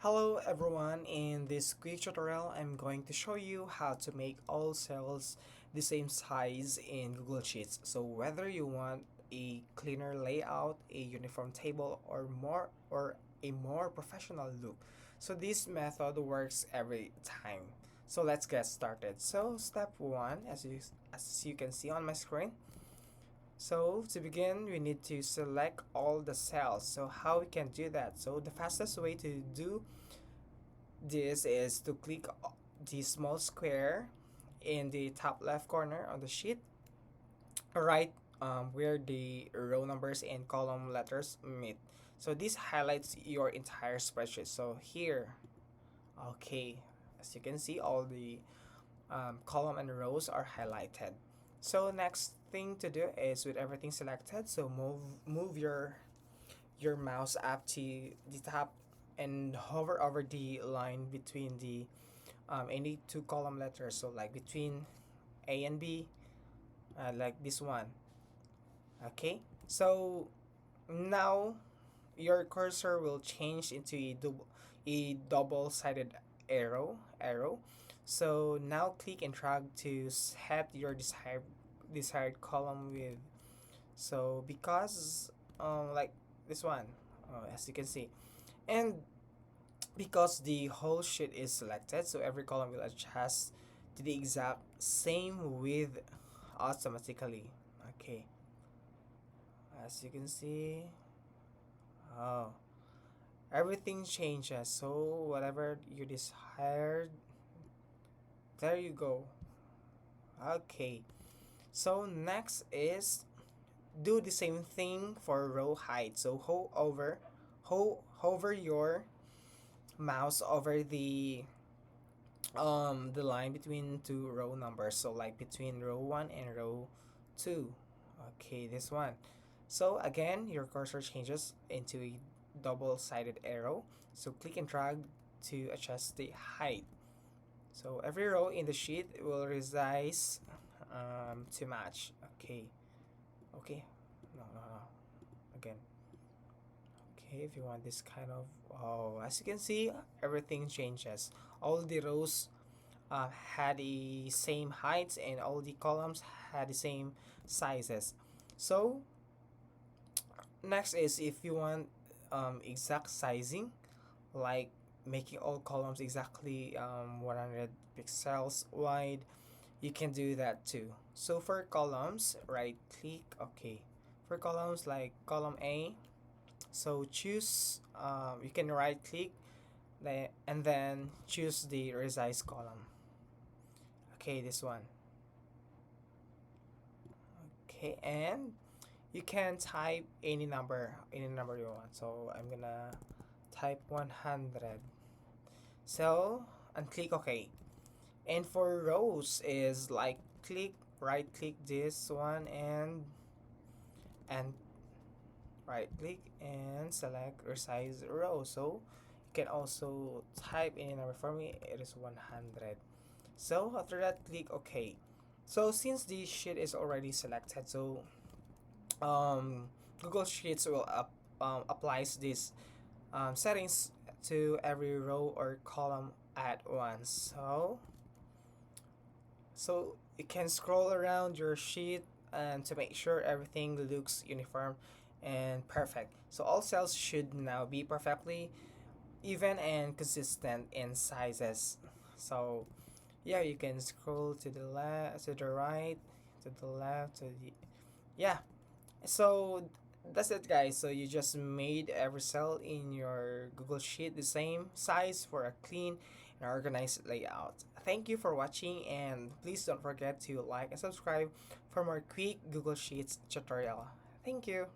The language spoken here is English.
Hello everyone, in this quick tutorial I'm going to show you how to make all cells the same size in Google Sheets. So whether you want a cleaner layout, a uniform table, or a more professional look. So this method works every time. So let's get started. So step 1, as you can see on my screen. So to begin, we need to select all the cells. So how we can do that? So the fastest way to do this is to click the small square in the top left corner on the sheet, right where the row numbers and column letters meet. So this highlights your entire spreadsheet. So here, okay, as you can see, all the column and rows are highlighted. So next thing to do is with everything selected, so move your mouse up to the top and hover over the line between the any two column letters, so like between A and B, like this one. Okay, so now your cursor will change into a double-sided arrow. So now click and drag to set your desired column with. So because like this one, as you can see, and because the whole sheet is selected, so every column will adjust to the exact same width automatically. Okay, as you can see, oh, everything changes. So whatever you desired, there you go. Okay, so next is do the same thing for row height. So hover your mouse over the line between two row numbers, so like between row 1 and row 2. Okay, this one. So again, your cursor changes into a double-sided arrow, so click and drag to adjust the height. So every row in the sheet will resize to match. Okay, no, again. Okay, if you want this kind of, oh, as you can see, everything changes. All the rows had the same heights and all the columns had the same sizes. So next is if you want exact sizing, like making all columns exactly 100 pixels wide, you can do that too. So for columns, right click. Okay, for columns like column A, so choose, you can right click and then choose the resize column. Okay, this one. Okay, and you can type any number you want. So I'm gonna type 100. So and click OK. And for rows is like click, right click this one and right click and select resize row. So you can also type any number. For me it is 100. So after that, click OK. So since the sheet is already selected, so Google Sheets will applies these settings to every row or column at once. So you can scroll around your sheet and to make sure everything looks uniform and perfect. So all cells should now be perfectly even and consistent in sizes. So yeah, you can scroll to the left, to the right, to the left, to the, yeah. So that's it, guys. So you just made every cell in your Google Sheet the same size for a clean and organized layout. Thank you for watching, and please don't forget to like and subscribe for more quick Google Sheets tutorial. Thank you.